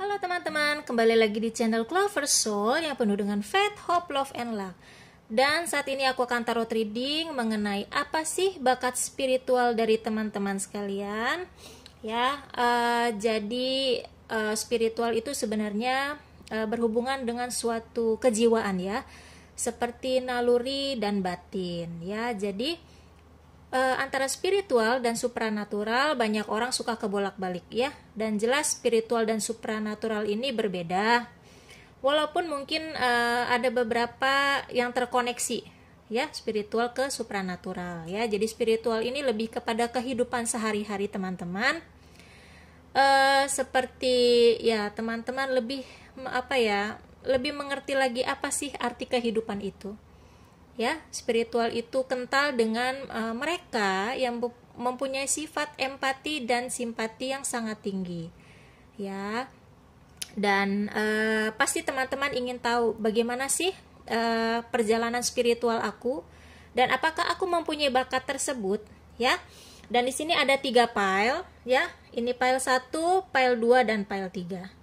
Halo teman-teman, kembali lagi di channel Clover Soul yang penuh dengan faith, hope, love, and luck. Dan saat ini aku akan tarot reading mengenai apa sih bakat spiritual dari teman-teman sekalian. Jadi spiritual itu sebenarnya berhubungan dengan suatu kejiwaan ya, seperti naluri dan batin ya. Jadi antara spiritual dan supranatural banyak orang suka kebolak-balik ya, dan jelas spiritual dan supranatural ini berbeda, walaupun mungkin ada beberapa yang terkoneksi ya, spiritual ke supranatural ya. Jadi spiritual ini lebih kepada kehidupan sehari-hari teman-teman, seperti ya teman-teman lebih lebih mengerti lagi apa sih arti kehidupan itu. Ya, spiritual itu kental dengan mereka yang mempunyai sifat empati dan simpati yang sangat tinggi. Ya. Dan pasti teman-teman ingin tahu bagaimana sih perjalanan spiritual aku dan apakah aku mempunyai bakat tersebut, ya. Dan di sini ada 3 file, ya. Ini file 1, file 2 dan file 3.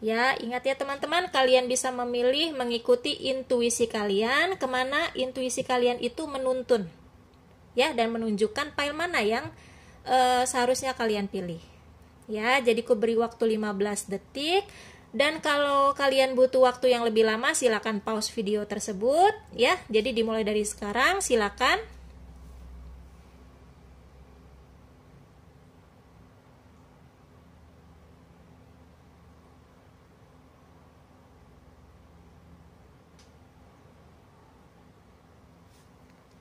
Ya, ingat ya teman-teman, kalian bisa memilih mengikuti intuisi kalian, kemana intuisi kalian itu menuntun, ya, dan menunjukkan file mana yang seharusnya kalian pilih. Ya, jadi aku beri waktu 15 detik, dan kalau kalian butuh waktu yang lebih lama, silakan pause video tersebut, ya. Jadi dimulai dari sekarang, silakan.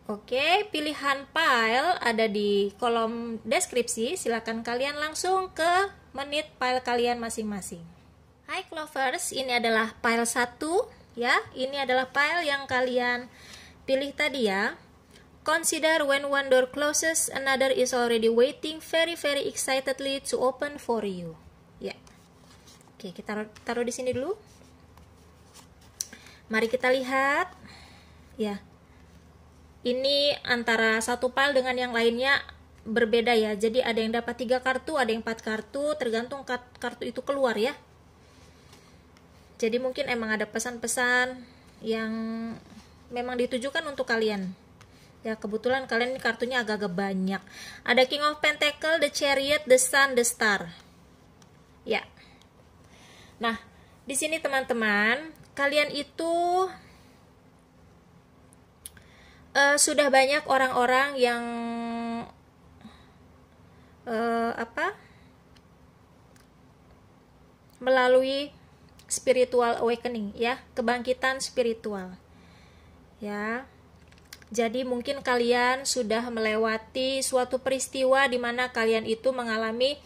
Oke, pilihan file ada di kolom deskripsi. Silakan kalian langsung ke menit file kalian masing-masing. Hai Clovers, ini adalah file 1 ya. Ini adalah file yang kalian pilih tadi ya. Consider when one door closes, another is already waiting very excitedly to open for you. Ya. Oke, kita taruh di sini dulu. Mari kita lihat. Ya. Ini antara satu file dengan yang lainnya berbeda ya. Jadi ada yang dapat 3 kartu, ada yang 4 kartu, tergantung kartu itu keluar ya. Jadi mungkin emang ada pesan-pesan yang memang ditujukan untuk kalian. Ya, kebetulan kalian ini kartunya agak-agak banyak. Ada King of Pentacle, The Chariot, The Sun, The Star. Ya. Nah, di sini teman-teman, kalian itu sudah banyak orang-orang yang melalui spiritual awakening ya, kebangkitan spiritual ya. Jadi mungkin kalian sudah melewati suatu peristiwa di mana kalian itu mengalami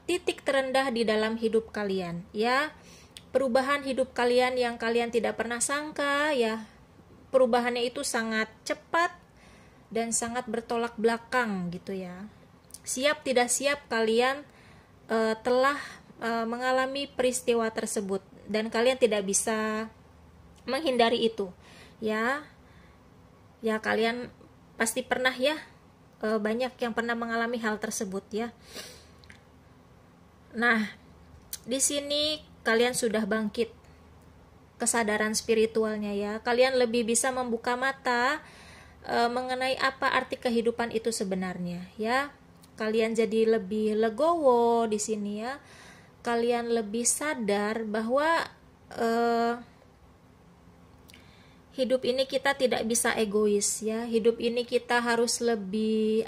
titik terendah di dalam hidup kalian ya, perubahan hidup kalian yang kalian tidak pernah sangka ya. Perubahannya itu sangat cepat dan sangat bertolak belakang gitu ya. Siap tidak siap kalian telah mengalami peristiwa tersebut dan kalian tidak bisa menghindari itu ya. Ya, kalian pasti pernah ya, banyak yang pernah mengalami hal tersebut ya. Nah, di sini kalian sudah bangkit kesadaran spiritualnya ya. Kalian lebih bisa membuka mata mengenai apa arti kehidupan itu sebenarnya ya. Kalian jadi lebih legowo di sini ya. Kalian lebih sadar bahwa hidup ini kita tidak bisa egois ya. Hidup ini kita harus lebih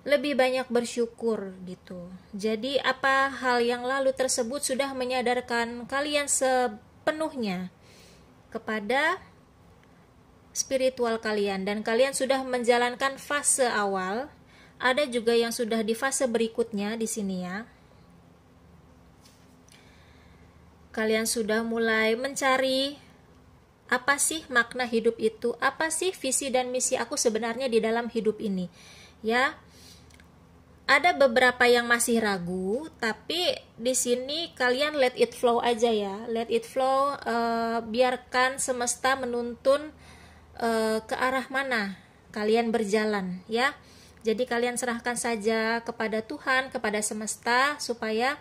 lebih banyak bersyukur gitu. Jadi apa hal yang lalu tersebut sudah menyadarkan kalian sepenuhnya kepada spiritual kalian, dan kalian sudah menjalankan fase awal. Ada juga yang sudah di fase berikutnya di sini ya. Kalian sudah mulai mencari apa sih makna hidup itu? Apa sih visi dan misi aku sebenarnya di dalam hidup ini? Ya. Ada beberapa yang masih ragu, tapi di sini kalian let it flow aja ya, let it flow, biarkan semesta menuntun ke arah mana kalian berjalan ya. Jadi kalian serahkan saja kepada Tuhan, kepada semesta, supaya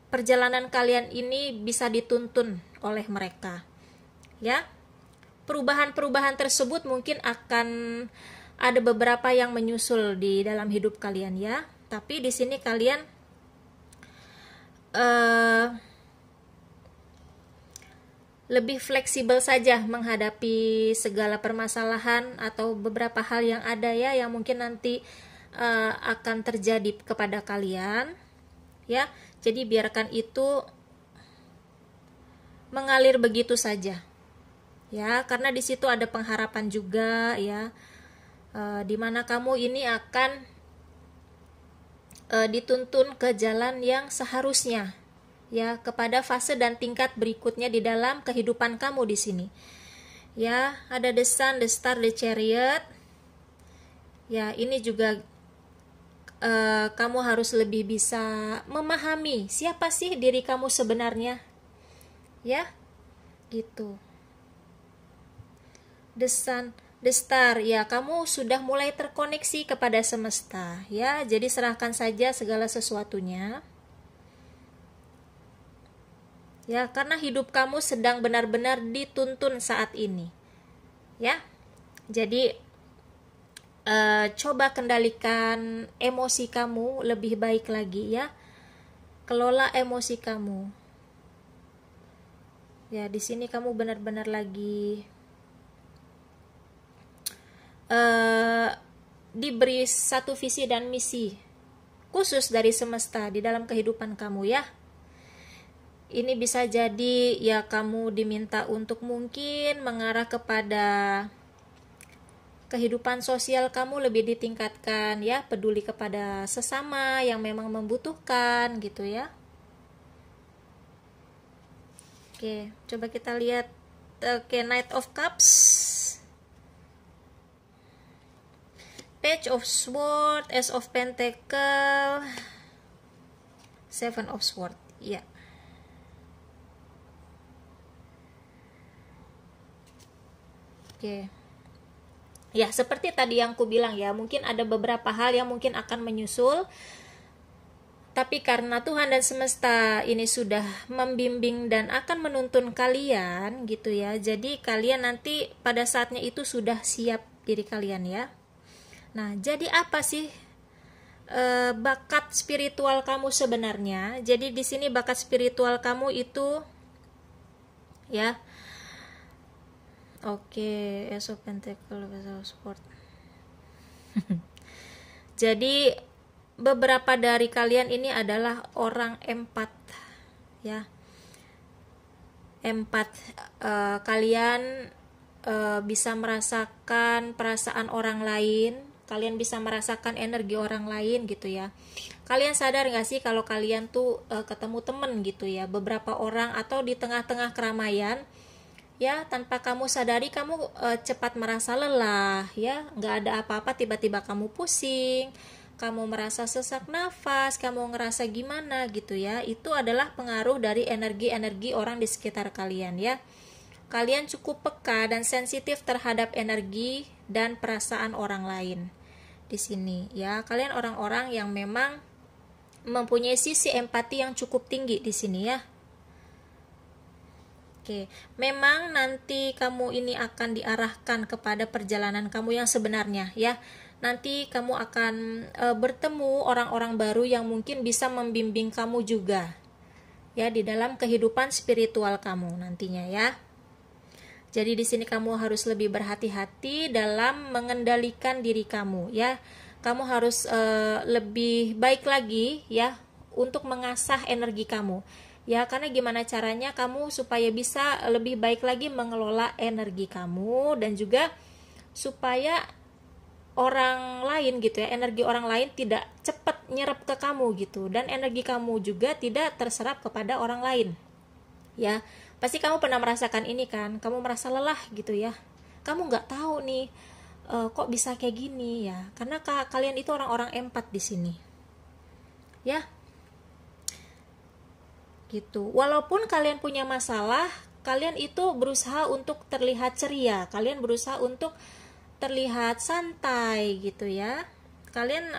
perjalanan kalian ini bisa dituntun oleh mereka. Ya, perubahan-perubahan tersebut mungkin akan ada beberapa yang menyusul di dalam hidup kalian ya. Tapi di sini kalian lebih fleksibel saja menghadapi segala permasalahan atau beberapa hal yang ada ya, yang mungkin nanti akan terjadi kepada kalian ya. Jadi biarkan itu mengalir begitu saja ya, karena di situ ada pengharapan juga ya, dimana kamu ini akan dituntun ke jalan yang seharusnya ya, kepada fase dan tingkat berikutnya di dalam kehidupan kamu di sini. Ya, ada the sun, the star, the chariot. Ya, ini juga kamu harus lebih bisa memahami siapa sih diri kamu sebenarnya. Ya, gitu. The sun, the star, ya kamu sudah mulai terkoneksi kepada semesta. Ya, jadi serahkan saja segala sesuatunya. Ya, karena hidup kamu sedang benar-benar dituntun saat ini. Ya, jadi coba kendalikan emosi kamu lebih baik lagi ya. Kelola emosi kamu. Ya, di sini kamu benar-benar lagi diberi satu visi dan misi khusus dari semesta di dalam kehidupan kamu ya. Ini bisa jadi ya kamu diminta untuk mungkin mengarah kepada kehidupan sosial kamu lebih ditingkatkan ya, peduli kepada sesama yang memang membutuhkan gitu ya. Oke, coba kita lihat Knight of Cups, Page of Swords, Ace of Pentacle, Seven of Swords ya. Oke. Ya, seperti tadi yang aku bilang ya, mungkin ada beberapa hal yang mungkin akan menyusul. Tapi karena Tuhan dan semesta ini sudah membimbing dan akan menuntun kalian gitu ya. Jadi kalian nanti pada saatnya itu sudah siap diri kalian ya. Nah, jadi apa sih bakat spiritual kamu sebenarnya? Jadi di sini bakat spiritual kamu itu ya. Oke, Ace of Pentacle, Ace of Swords. Jadi beberapa dari kalian ini adalah orang empat ya. Empat, kalian bisa merasakan perasaan orang lain, kalian bisa merasakan energi orang lain gitu ya. Kalian sadar gak sih kalau kalian tuh ketemu temen gitu ya, beberapa orang atau di tengah-tengah keramaian ya, tanpa kamu sadari kamu cepat merasa lelah ya, nggak ada apa-apa tiba-tiba kamu pusing, kamu merasa sesak nafas, kamu ngerasa gimana gitu ya. Itu adalah pengaruh dari energi-energi orang di sekitar kalian ya. Kalian cukup peka dan sensitif terhadap energi dan perasaan orang lain di sini ya. Kalian orang-orang yang memang mempunyai sisi empati yang cukup tinggi di sini ya. Oke, memang nanti kamu ini akan diarahkan kepada perjalanan kamu yang sebenarnya ya. Nanti kamu akan bertemu orang-orang baru yang mungkin bisa membimbing kamu juga ya di dalam kehidupan spiritual kamu nantinya ya. Jadi di sini kamu harus lebih berhati-hati dalam mengendalikan diri kamu ya. Kamu harus lebih baik lagi ya untuk mengasah energi kamu. Ya, karena gimana caranya kamu supaya bisa lebih baik lagi mengelola energi kamu, dan juga supaya orang lain gitu ya, energi orang lain tidak cepat nyerap ke kamu gitu, dan energi kamu juga tidak terserap kepada orang lain. Ya, pasti kamu pernah merasakan ini kan, kamu merasa lelah gitu ya. Kamu nggak tahu nih kok bisa kayak gini ya, karena kalian itu orang-orang empat di sini. Ya. Gitu. Walaupun kalian punya masalah, kalian itu berusaha untuk terlihat ceria, kalian berusaha untuk terlihat santai gitu ya. Kalian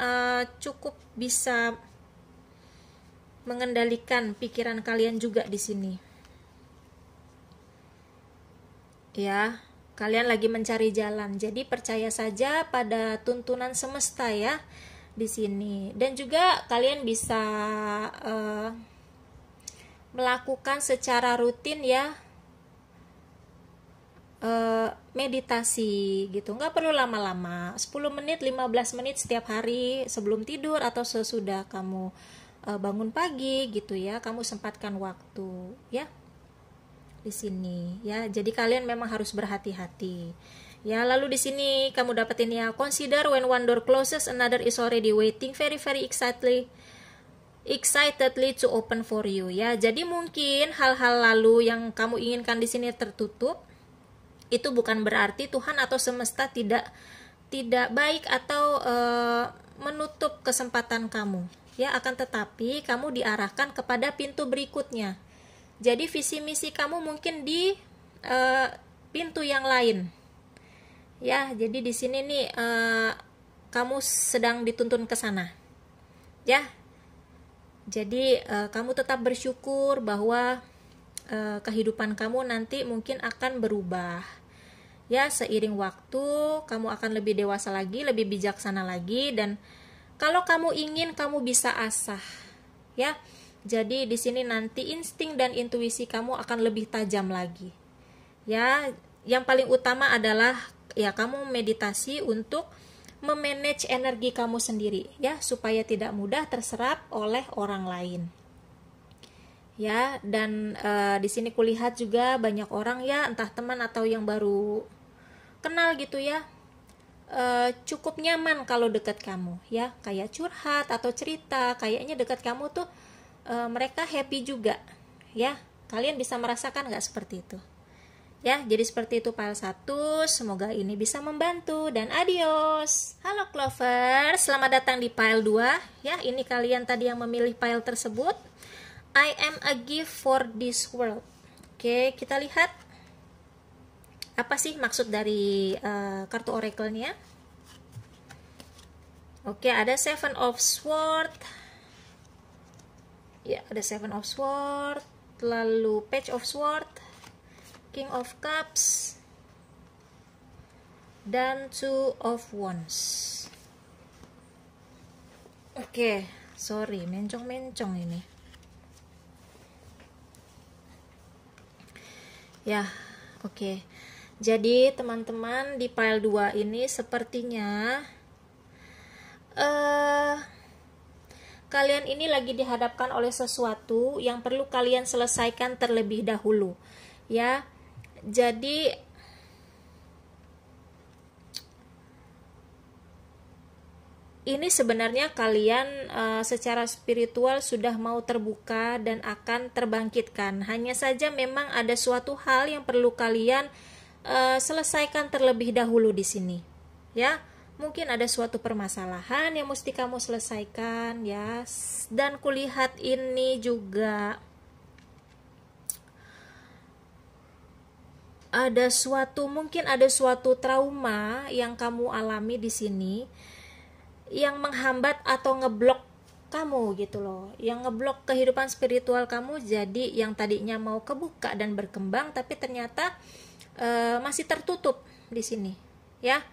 cukup bisa mengendalikan pikiran kalian juga di sini. Ya, kalian lagi mencari jalan. Jadi percaya saja pada tuntunan semesta ya di sini. Dan juga kalian bisa melakukan secara rutin ya meditasi gitu. Nggak perlu lama-lama, 10 menit, 15 menit setiap hari sebelum tidur atau sesudah kamu bangun pagi gitu ya. Kamu sempatkan waktu ya di sini ya. Jadi kalian memang harus berhati-hati. Ya, lalu di sini kamu dapetin ya, consider when one door closes another is already waiting very excitedly to open for you ya. Jadi mungkin hal-hal lalu yang kamu inginkan di sini tertutup, itu bukan berarti Tuhan atau semesta tidak baik atau menutup kesempatan kamu ya, akan tetapi kamu diarahkan kepada pintu berikutnya. Jadi visi misi kamu mungkin di pintu yang lain. Ya, jadi di sini nih kamu sedang dituntun ke sana. Ya. Jadi kamu tetap bersyukur bahwa kehidupan kamu nanti mungkin akan berubah. Ya, seiring waktu kamu akan lebih dewasa lagi, lebih bijaksana lagi, dan kalau kamu ingin kamu bisa asah. Ya. Jadi di sini nanti insting dan intuisi kamu akan lebih tajam lagi. Ya, yang paling utama adalah ya kamu meditasi untuk memanage energi kamu sendiri ya, supaya tidak mudah terserap oleh orang lain. Ya, dan di sini kulihat juga banyak orang ya, entah teman atau yang baru kenal gitu ya, cukup nyaman kalau dekat kamu ya, kayak curhat atau cerita, kayaknya dekat kamu tuh mereka happy juga ya. Kalian bisa merasakan nggak seperti itu ya? Jadi seperti itu file 1. Semoga ini bisa membantu, dan adios. Halo Clover, selamat datang di file 2 ya. Ini kalian tadi yang memilih file tersebut, I am a gift for this world. Oke, kita lihat apa sih maksud dari kartu oracle-nya. Oke, ada Seven of Swords. Ya, ada Seven of Swords, lalu Page of Swords, King of Cups, dan Two of Wands. Oke, sorry, mencong-mencong ini. Ya, oke. Jadi teman-teman di file 2 ini sepertinya kalian ini lagi dihadapkan oleh sesuatu yang perlu kalian selesaikan terlebih dahulu ya. Jadi ini sebenarnya kalian secara spiritual sudah mau terbuka dan akan terbangkitkan. Hanya saja memang ada suatu hal yang perlu kalian selesaikan terlebih dahulu di sini ya. Mungkin ada suatu permasalahan yang mesti kamu selesaikan ya. Dan kulihat ini juga mungkin ada suatu trauma yang kamu alami di sini yang menghambat atau ngeblok kamu gitu loh, yang ngeblok kehidupan spiritual kamu. Jadi yang tadinya mau kebuka dan berkembang, tapi ternyata masih tertutup di sini ya.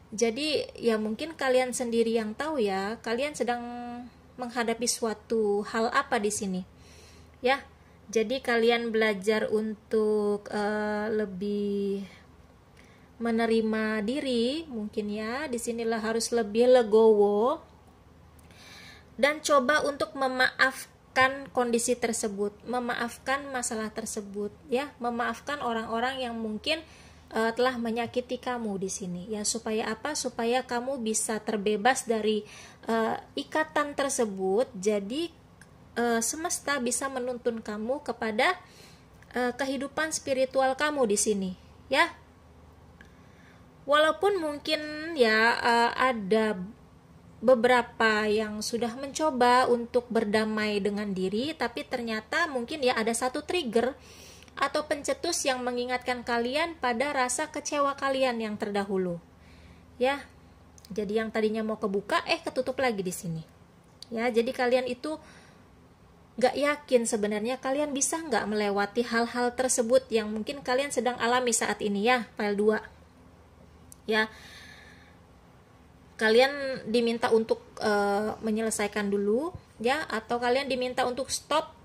Jadi ya mungkin kalian sendiri yang tahu ya, kalian sedang menghadapi suatu hal apa di sini ya. Jadi kalian belajar untuk lebih menerima diri mungkin ya. Disinilah harus lebih legowo dan coba untuk memaafkan kondisi tersebut, memaafkan masalah tersebut ya, memaafkan orang-orang yang mungkin telah menyakiti kamu di sini ya. Supaya apa? Supaya kamu bisa terbebas dari ikatan tersebut. Jadi semesta bisa menuntun kamu kepada kehidupan spiritual kamu di sini ya. Walaupun mungkin ya ada beberapa yang sudah mencoba untuk berdamai dengan diri, tapi ternyata mungkin ya ada satu trigger atau pencetus yang mengingatkan kalian pada rasa kecewa kalian yang terdahulu Ya. Jadi yang tadinya mau kebuka ketutup lagi di sini. Ya, jadi kalian itu gak yakin sebenarnya kalian bisa gak melewati hal-hal tersebut yang mungkin kalian sedang alami saat ini ya, file 2. Ya. Kalian diminta untuk menyelesaikan dulu ya, atau kalian diminta untuk stop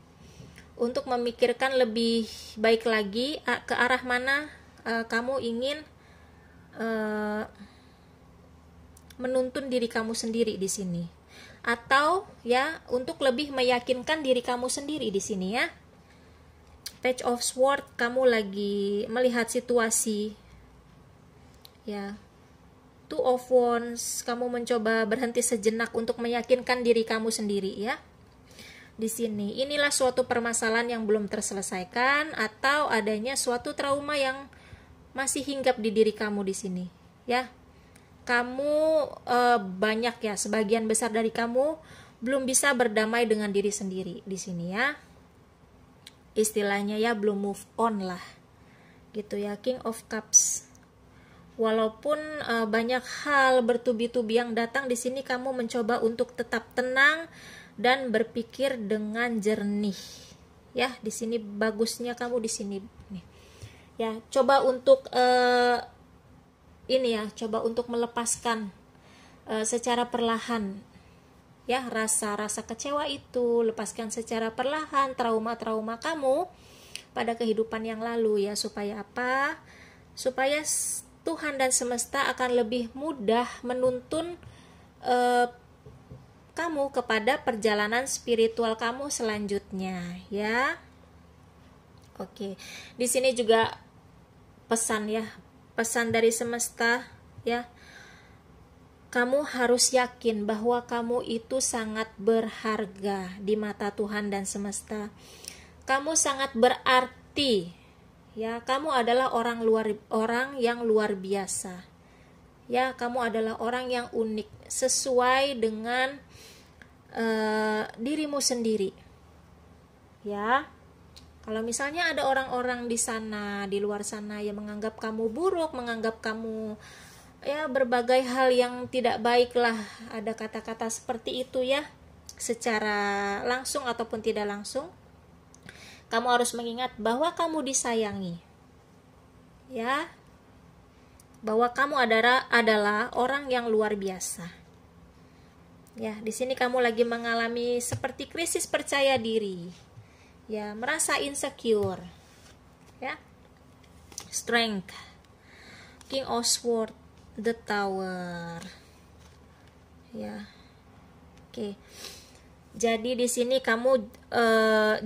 untuk memikirkan lebih baik lagi ke arah mana kamu ingin menuntun diri kamu sendiri di sini, atau ya untuk lebih meyakinkan diri kamu sendiri di sini ya. Page of Swords, kamu lagi melihat situasi ya. Two of Wands, kamu mencoba berhenti sejenak untuk meyakinkan diri kamu sendiri ya. Di sini inilah suatu permasalahan yang belum terselesaikan, atau adanya suatu trauma yang masih hinggap di diri kamu di sini ya. Kamu banyak ya, sebagian besar dari kamu belum bisa berdamai dengan diri sendiri di sini ya. Istilahnya ya belum move on lah. Gitu ya, King of Cups. Walaupun banyak hal bertubi-tubi yang datang di sini, kamu mencoba untuk tetap tenang dan berpikir dengan jernih. Ya, di sini bagusnya kamu di sini nih. Ya, coba untuk coba untuk melepaskan secara perlahan ya rasa-rasa kecewa itu, lepaskan secara perlahan trauma-trauma kamu pada kehidupan yang lalu ya, supaya apa? Supaya Tuhan dan semesta akan lebih mudah menuntun kamu kepada perjalanan spiritual kamu selanjutnya ya. Oke. Di sini juga pesan ya, pesan dari semesta ya. Kamu harus yakin bahwa kamu itu sangat berharga di mata Tuhan dan semesta. Kamu sangat berarti ya, kamu adalah orang yang luar biasa. Ya, kamu adalah orang yang unik sesuai dengan dirimu sendiri. Ya. Kalau misalnya ada orang-orang di sana, di luar sana yang menganggap kamu buruk, menganggap kamu ya berbagai hal yang tidak baik lah, ada kata-kata seperti itu ya, secara langsung ataupun tidak langsung, kamu harus mengingat bahwa kamu disayangi ya, bahwa kamu adalah orang yang luar biasa ya. Di sini kamu lagi mengalami seperti krisis percaya diri ya, merasa insecure ya. Strength, King of Swords, The Tower ya. Oke. Jadi di sini kamu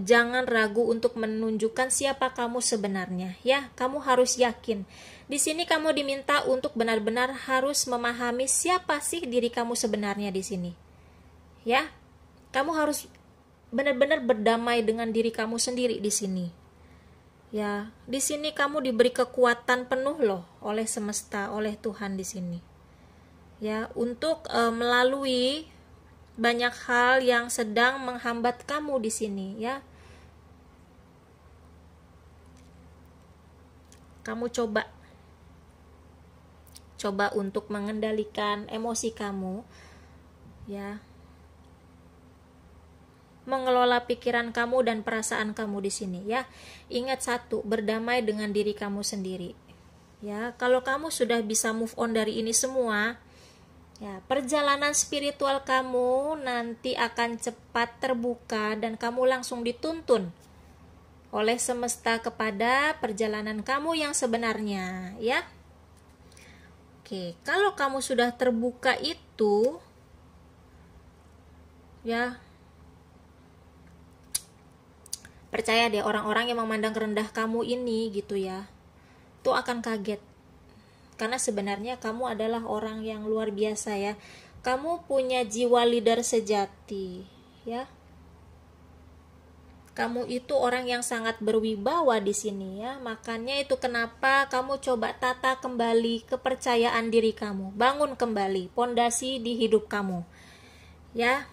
jangan ragu untuk menunjukkan siapa kamu sebenarnya ya. Kamu harus yakin. Di sini kamu diminta untuk benar-benar harus memahami siapa sih diri kamu sebenarnya di sini ya. Kamu harus benar-benar berdamai dengan diri kamu sendiri di sini ya. Di sini kamu diberi kekuatan penuh loh oleh semesta, oleh Tuhan di sini ya, untuk melalui banyak hal yang sedang menghambat kamu di sini ya. Kamu coba untuk mengendalikan emosi kamu ya, mengelola pikiran kamu dan perasaan kamu di sini ya. Ingat satu, berdamai dengan diri kamu sendiri ya. Kalau kamu sudah bisa move on dari ini semua ya, perjalanan spiritual kamu nanti akan cepat terbuka dan kamu langsung dituntun oleh semesta kepada perjalanan kamu yang sebenarnya ya. Oke, kalau kamu sudah terbuka itu ya, percaya deh, orang-orang yang memandang rendah kamu ini gitu ya, tuh akan kaget. Karena sebenarnya kamu adalah orang yang luar biasa ya. Kamu punya jiwa leader sejati ya. Kamu itu orang yang sangat berwibawa di sini ya. Makanya itu kenapa kamu coba tata kembali kepercayaan diri kamu. Bangun kembali pondasi di hidup kamu. Ya.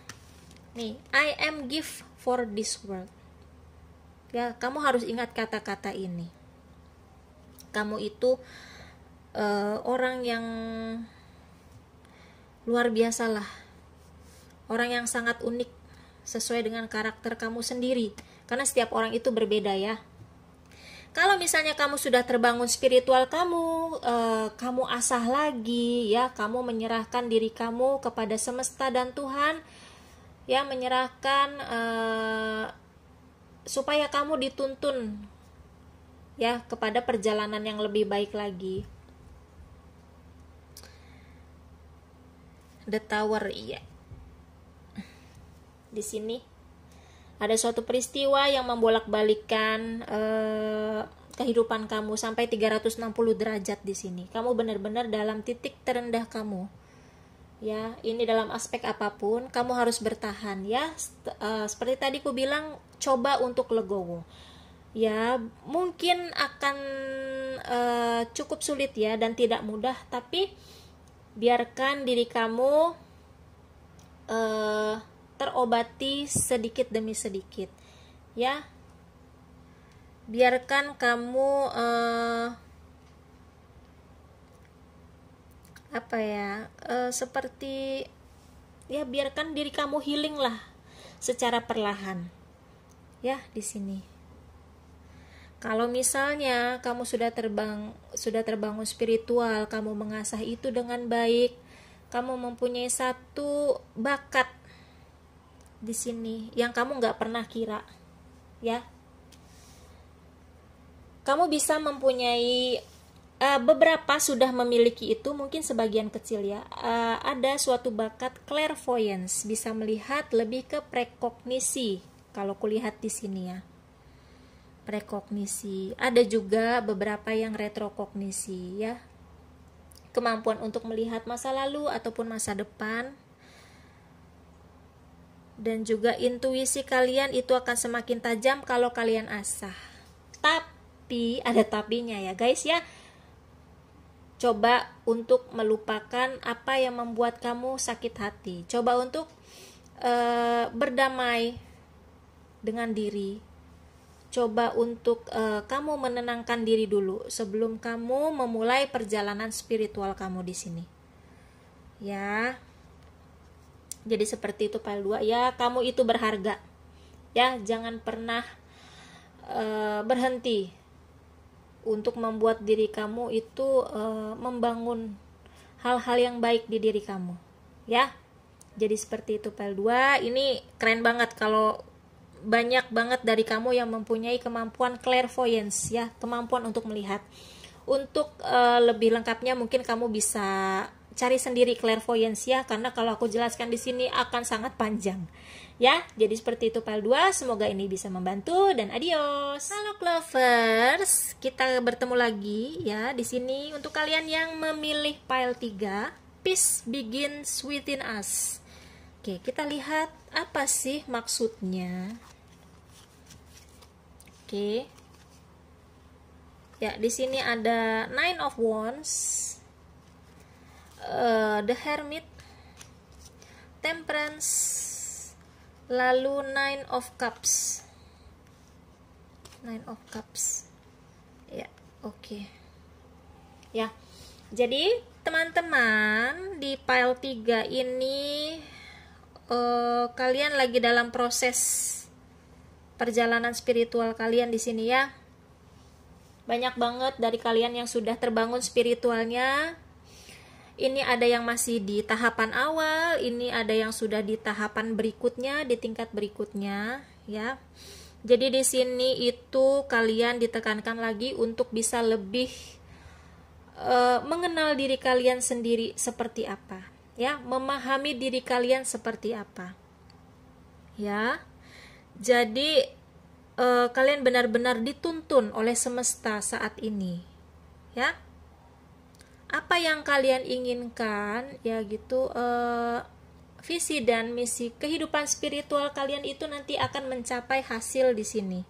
Nih, I am gift for this world. Ya, kamu harus ingat kata-kata ini. Kamu itu orang yang luar biasalah, orang yang sangat unik sesuai dengan karakter kamu sendiri, karena setiap orang itu berbeda ya. Kalau misalnya kamu sudah terbangun spiritual kamu, kamu asah lagi ya, kamu menyerahkan diri kamu kepada semesta dan Tuhan, ya, menyerahkan supaya kamu dituntun ya kepada perjalanan yang lebih baik lagi. The Tower, iya. Di sini ada suatu peristiwa yang membolak-balikkan kehidupan kamu sampai 360 derajat di sini. Kamu benar-benar dalam titik terendah kamu. Ya, ini dalam aspek apapun kamu harus bertahan ya. Seperti tadi aku bilang, coba untuk legowo. Ya, mungkin akan cukup sulit ya dan tidak mudah, tapi biarkan diri kamu terobati sedikit demi sedikit ya. Biarkan kamu seperti ya, biarkan diri kamu healing lah secara perlahan ya. Di sini kalau misalnya kamu sudah terbangun spiritual, kamu mengasah itu dengan baik, kamu mempunyai satu bakat di sini yang kamu nggak pernah kira ya. Kamu bisa mempunyai beberapa sudah memiliki itu, mungkin sebagian kecil ya. Ada suatu bakat clairvoyance, bisa melihat lebih ke prekognisi. Kalau kulihat di sini ya, prekognisi. Ada juga beberapa yang retrokognisi ya, kemampuan untuk melihat masa lalu ataupun masa depan. Dan juga intuisi kalian itu akan semakin tajam kalau kalian asah. Tapi ada tapinya ya guys ya. Coba untuk melupakan apa yang membuat kamu sakit hati. Coba untuk berdamai dengan diri. Coba untuk kamu menenangkan diri dulu sebelum kamu memulai perjalanan spiritual kamu di sini. Ya. Jadi seperti itu file 2 ya, kamu itu berharga. Ya, jangan pernah berhenti untuk membuat diri kamu itu membangun hal-hal yang baik di diri kamu. Ya. Jadi seperti itu file 2. Ini keren banget kalau banyak banget dari kamu yang mempunyai kemampuan clairvoyance ya, kemampuan untuk melihat. Untuk lebih lengkapnya mungkin kamu bisa cari sendiri clairvoyance ya, karena kalau aku jelaskan di sini akan sangat panjang ya. Jadi seperti itu file 2, semoga ini bisa membantu dan adios. Halo Clovers, kita bertemu lagi ya di sini untuk kalian yang memilih file 3, Peace Begins Within Us. Oke, kita lihat apa sih maksudnya. Oke. Ya, di sini ada Nine of Wands, The Hermit, Temperance, lalu Nine of Cups. Nine of Cups. Ya, oke. Ya. Jadi, teman-teman, di file 3 ini kalian lagi dalam proses perjalanan spiritual kalian di sini ya. Banyak banget dari kalian yang sudah terbangun spiritualnya. Ini ada yang masih di tahapan awal, ini ada yang sudah di tahapan berikutnya, di tingkat berikutnya, ya. Jadi di sini itu kalian ditekankan lagi untuk bisa lebih mengenal diri kalian sendiri seperti apa, ya, memahami diri kalian seperti apa, ya. Jadi kalian benar-benar dituntun oleh semesta saat ini, ya. Apa yang kalian inginkan ya gitu, visi dan misi kehidupan spiritual kalian itu nanti akan mencapai hasil di sini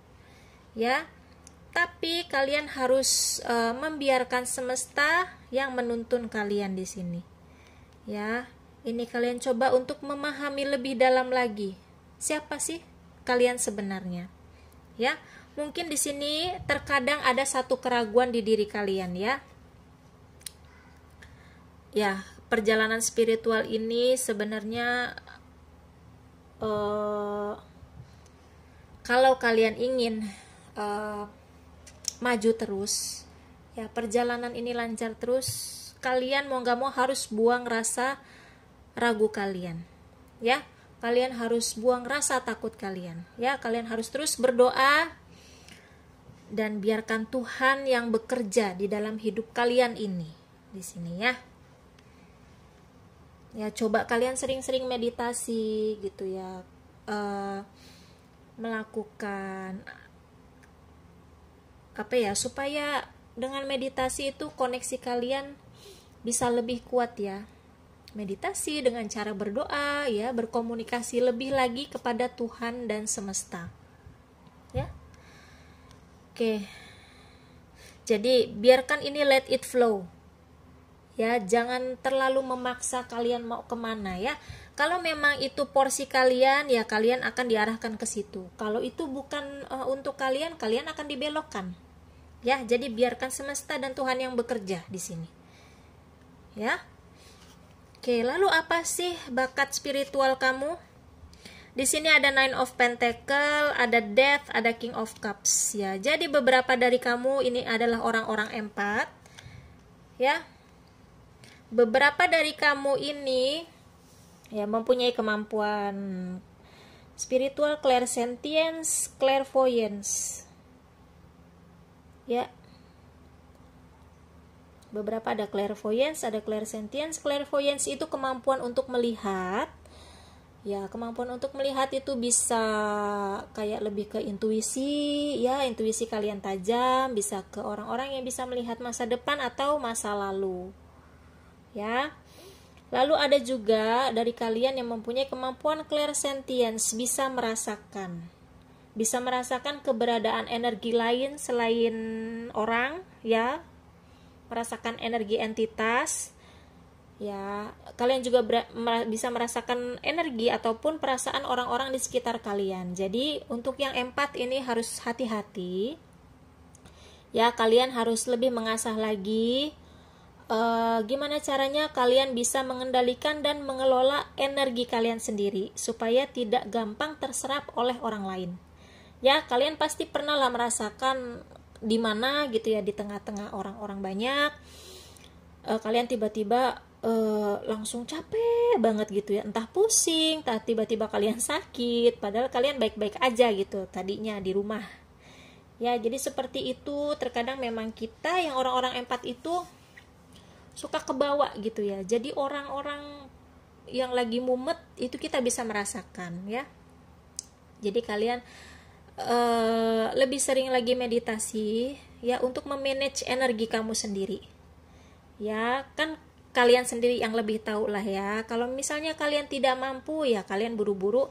ya. Tapi kalian harus membiarkan semesta yang menuntun kalian di sini ya. Ini kalian coba untuk memahami lebih dalam lagi siapa sih kalian sebenarnya ya. Mungkin di sini terkadang ada satu keraguan di diri kalian ya. Ya, perjalanan spiritual ini sebenarnya kalau kalian ingin maju terus, ya perjalanan ini lancar terus, kalian mau gak mau harus buang rasa ragu kalian, ya. Kalian harus buang rasa takut kalian, ya. Kalian harus terus berdoa dan biarkan Tuhan yang bekerja di dalam hidup kalian ini di sini, ya. Ya, coba kalian sering-sering meditasi gitu ya, melakukan apa ya, supaya dengan meditasi itu koneksi kalian bisa lebih kuat, ya. Meditasi dengan cara berdoa, ya, berkomunikasi lebih lagi kepada Tuhan dan semesta, ya. Oke, jadi biarkan ini let it flow, ya. Jangan terlalu memaksa kalian mau kemana, ya. Kalau memang itu porsi kalian, ya kalian akan diarahkan ke situ. Kalau itu bukan untuk kalian, kalian akan dibelokkan, ya. Jadi biarkan semesta dan Tuhan yang bekerja di sini, ya. Oke, lalu apa sih bakat spiritual kamu? Di sini ada Nine of Pentacle, ada Death, ada King of Cups, ya. Jadi beberapa dari kamu ini adalah orang-orang empat, ya. Beberapa dari kamu ini ya mempunyai kemampuan spiritual, clairsentience, clairvoyance, ya. Beberapa ada clairvoyance, ada clairsentience. Clairvoyance itu kemampuan untuk melihat, ya. Kemampuan untuk melihat itu bisa kayak lebih ke intuisi, ya. Intuisi kalian tajam, bisa ke orang-orang yang bisa melihat masa depan atau masa lalu, ya. Lalu ada juga dari kalian yang mempunyai kemampuan clairsentience, bisa merasakan keberadaan energi lain selain orang, ya. Merasakan energi entitas, ya. Kalian juga bisa merasakan energi ataupun perasaan orang-orang di sekitar kalian. Jadi untuk yang empat ini harus hati-hati, ya. Kalian harus lebih mengasah lagi gimana caranya kalian bisa mengendalikan dan mengelola energi kalian sendiri supaya tidak gampang terserap oleh orang lain, ya. Kalian pasti pernah lah merasakan di mana gitu ya, di tengah-tengah orang-orang banyak, kalian tiba-tiba langsung capek banget gitu ya, entah pusing, entah tiba-tiba kalian sakit, padahal kalian baik-baik aja gitu tadinya di rumah, ya. Jadi seperti itu, terkadang memang kita yang orang-orang empat itu suka kebawa gitu ya. Jadi orang-orang yang lagi mumet itu kita bisa merasakan, ya. Jadi kalian lebih sering lagi meditasi, ya, untuk memanage energi kamu sendiri, ya. Kan kalian sendiri yang lebih tahu lah, ya. Kalau misalnya kalian tidak mampu, ya kalian buru-buru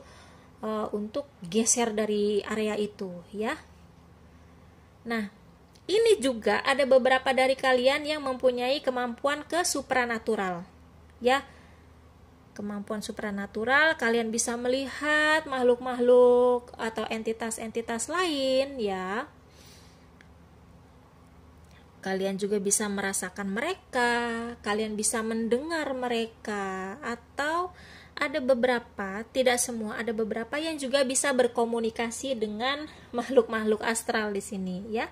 untuk geser dari area itu, ya. Nah, ini juga ada beberapa dari kalian yang mempunyai kemampuan ke supranatural, ya. Kemampuan supranatural, kalian bisa melihat makhluk-makhluk atau entitas-entitas lain, ya. Kalian juga bisa merasakan mereka, kalian bisa mendengar mereka, atau ada beberapa, tidak semua, ada beberapa yang juga bisa berkomunikasi dengan makhluk-makhluk astral di sini, ya.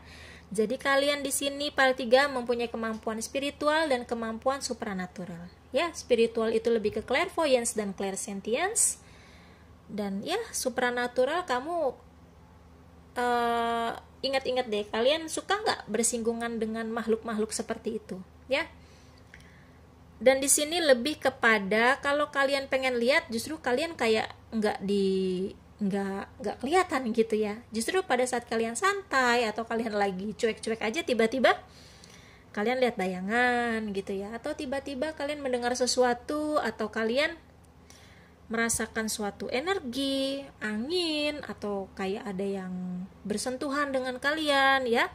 Jadi kalian di sini para tiga mempunyai kemampuan spiritual dan kemampuan supranatural, ya. Spiritual itu lebih ke clairvoyance dan clairsentience, dan ya supranatural kamu ingat-ingat deh, kalian suka nggak bersinggungan dengan makhluk-makhluk seperti itu, ya. Dan di sini lebih kepada kalau kalian pengen lihat, justru kalian kayak nggak kelihatan gitu ya. Justru pada saat kalian santai atau kalian lagi cuek-cuek aja, tiba-tiba kalian lihat bayangan gitu ya, atau tiba-tiba kalian mendengar sesuatu, atau kalian merasakan suatu energi, angin, atau kayak ada yang bersentuhan dengan kalian, ya.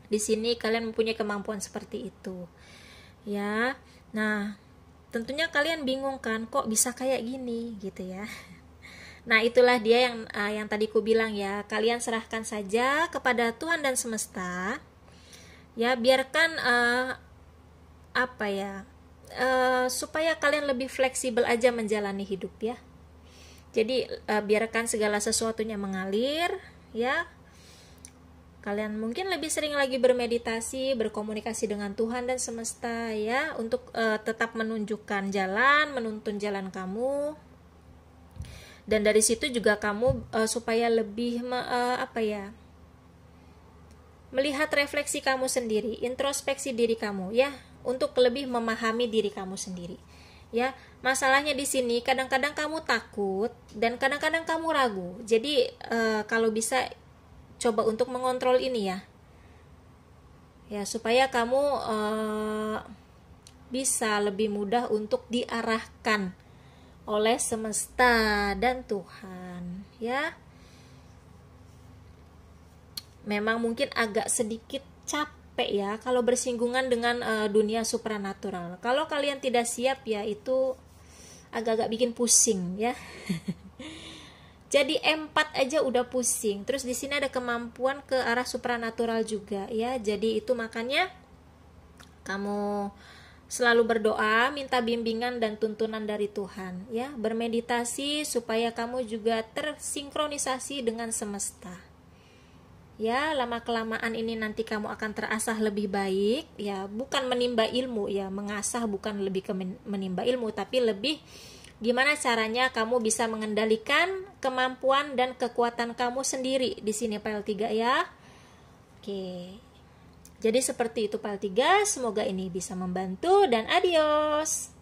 Di sini kalian mempunyai kemampuan seperti itu, ya. Nah, tentunya kalian bingung kan, kok bisa kayak gini gitu ya. Nah, itulah dia yang tadi ku bilang, ya. Kalian serahkan saja kepada Tuhan dan semesta, ya. Biarkan supaya kalian lebih fleksibel aja menjalani hidup ya. Jadi biarkan segala sesuatunya mengalir ya. Kalian mungkin lebih sering lagi bermeditasi, berkomunikasi dengan Tuhan dan semesta ya, untuk tetap menunjukkan jalan, menuntun jalan kamu. Dan dari situ juga kamu supaya lebih melihat refleksi kamu sendiri, introspeksi diri kamu ya, untuk lebih memahami diri kamu sendiri. Ya, masalahnya di sini kadang-kadang kamu takut dan kadang-kadang kamu ragu. Jadi kalau bisa coba untuk mengontrol ini ya. Ya, supaya kamu bisa lebih mudah untuk diarahkan oleh semesta dan Tuhan, ya. Memang mungkin agak sedikit capek ya kalau bersinggungan dengan dunia supranatural. Kalau kalian tidak siap ya, itu agak-agak bikin pusing ya. Jadi empat aja udah pusing. Terus di sini ada kemampuan ke arah supranatural juga ya. Jadi itu makanya kamu selalu berdoa, minta bimbingan dan tuntunan dari Tuhan ya. Bermeditasi supaya kamu juga tersinkronisasi dengan semesta. Ya, lama-kelamaan ini nanti kamu akan terasah lebih baik ya, bukan menimba ilmu ya, mengasah bukan lebih ke menimba ilmu, tapi lebih gimana caranya kamu bisa mengendalikan kemampuan dan kekuatan kamu sendiri di sini PL3 ya. Oke. Jadi seperti itu PL3, semoga ini bisa membantu dan adios.